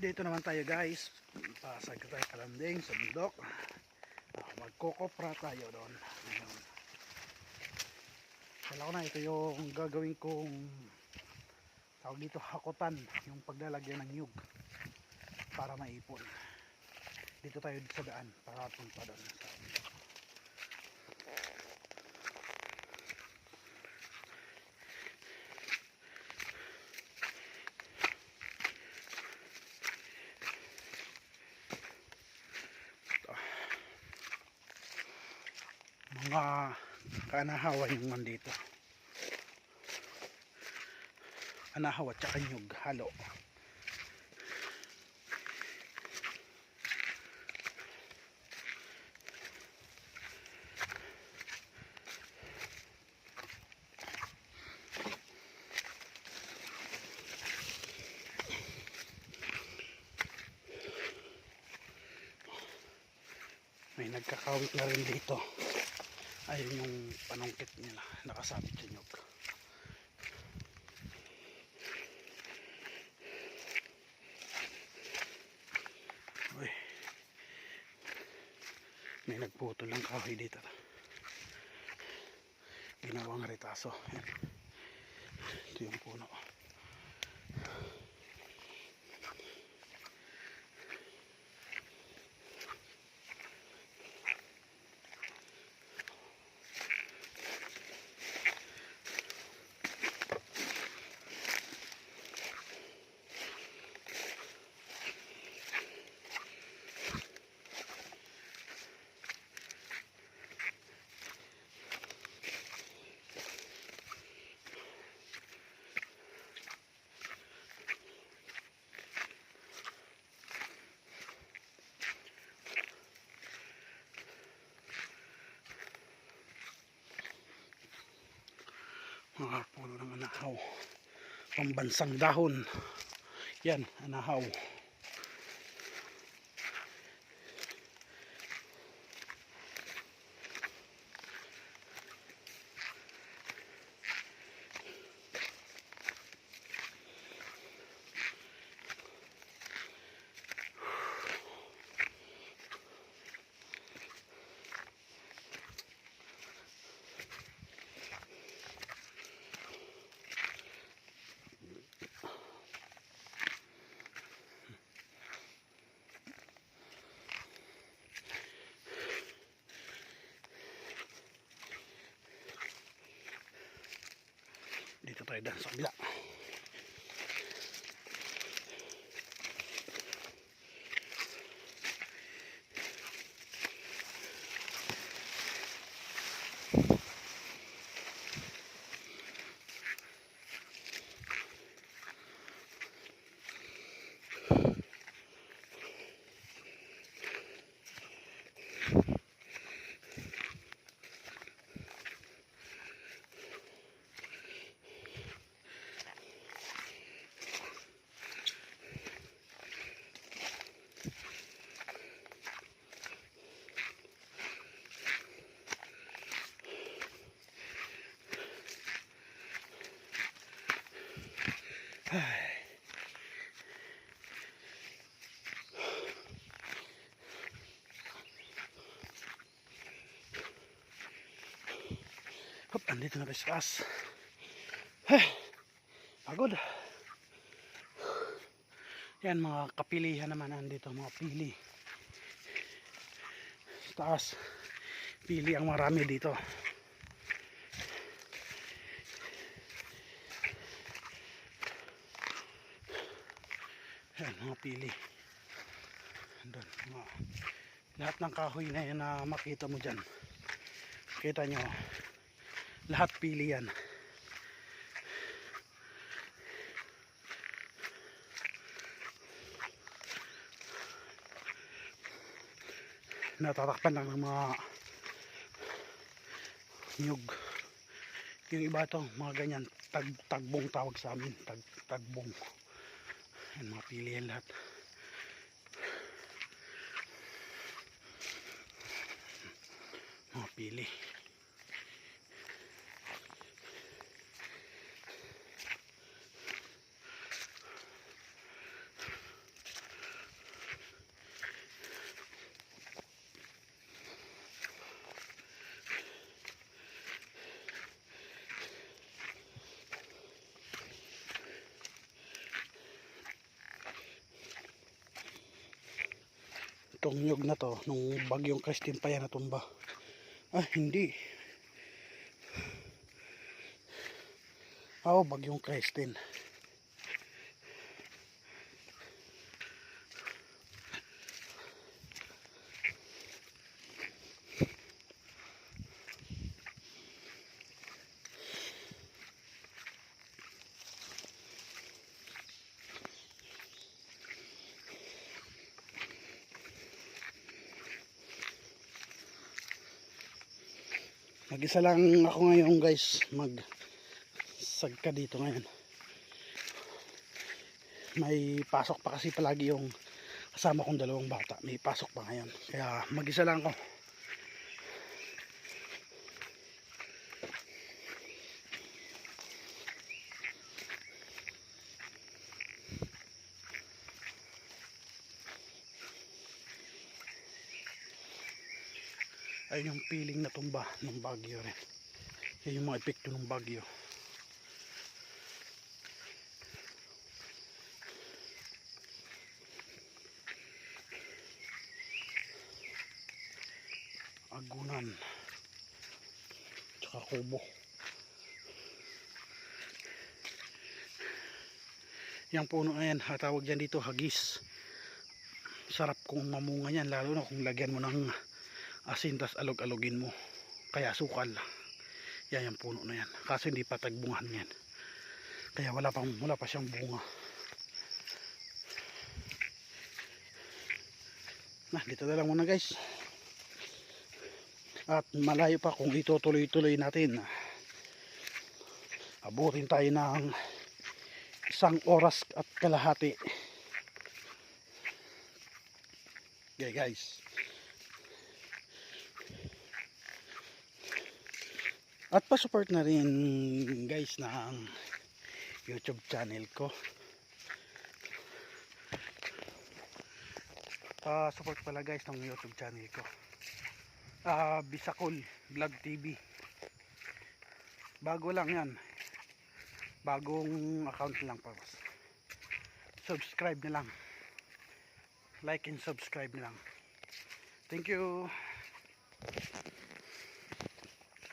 Dito naman tayo guys, pasag tayo kalanding sa bundok. Magkokopra tayo doon. Kala ko na ito yung gagawin kong tawag dito hakutan, yung paglalagyan ng nyug para maipon. Dito tayo sa daan para punta doon sa mga kaanahawa yung nandito. Anahaw at saka nyug halo. May nagkakawit na rin dito. Ayun yung panungkit nila nakasabit sa nyug. Uy, may nagputol ng kahoy dito. Ginawang retaso. Ito yung puno. Mga puno ng anahaw, pambansang dahon. Yan, anahaw. Dito tayo daan sa kabila. Hop, andito na tayo sa taas. Pagod. Yan, mga kapilihan naman andito, mga pili. Sa taas, pili ang marami dito. Yan, mga pili. Andun, lahat ng kahoy na yan na makita mo dyan. Kita nyo, lahat pili yan. Natatakpan lang ng mga nyug. Yung iba ito, mga ganyan, tagbong tawag sa amin, tagbong. Yan, mga pili yan lahat. Mga pili. Itong nyug na to nung bagyong Christine pa yan natumba. Hindi. Bagyong Christine. Mag-isa lang ako ngayon guys, magsagka dito ngayon. May pasok pa kasi palagi yung kasama kong dalawang bata, may pasok pa ngayon, kaya mag-isa lang ako. Ayun yung piling na tumba ng bagyo rin. Yan yung mga epekto ng bagyo. Agunan tsaka Kubo. Yung puno na yan, tawag dyan dito hagis. Sarap kung mamunga yan, lalo na kung lagyan mo ng asin tas alog-alogin mo, kaya sukal. Yan yung puno na yan, kasi hindi pa tagbungan yan, kaya wala pa siyang bunga. Dito na lang muna guys, at malayo pa kung itutuloy-tuloy natin. Abutin tayo ng 1 oras at kalahati. Okay guys, at pa-support na rin guys ng YouTube channel ko. Pa-support pala guys ng YouTube channel ko, Bisakol Vlog TV. Bago lang yan, bagong account lang pa. Subscribe na lang, like and subscribe na lang. Thank you.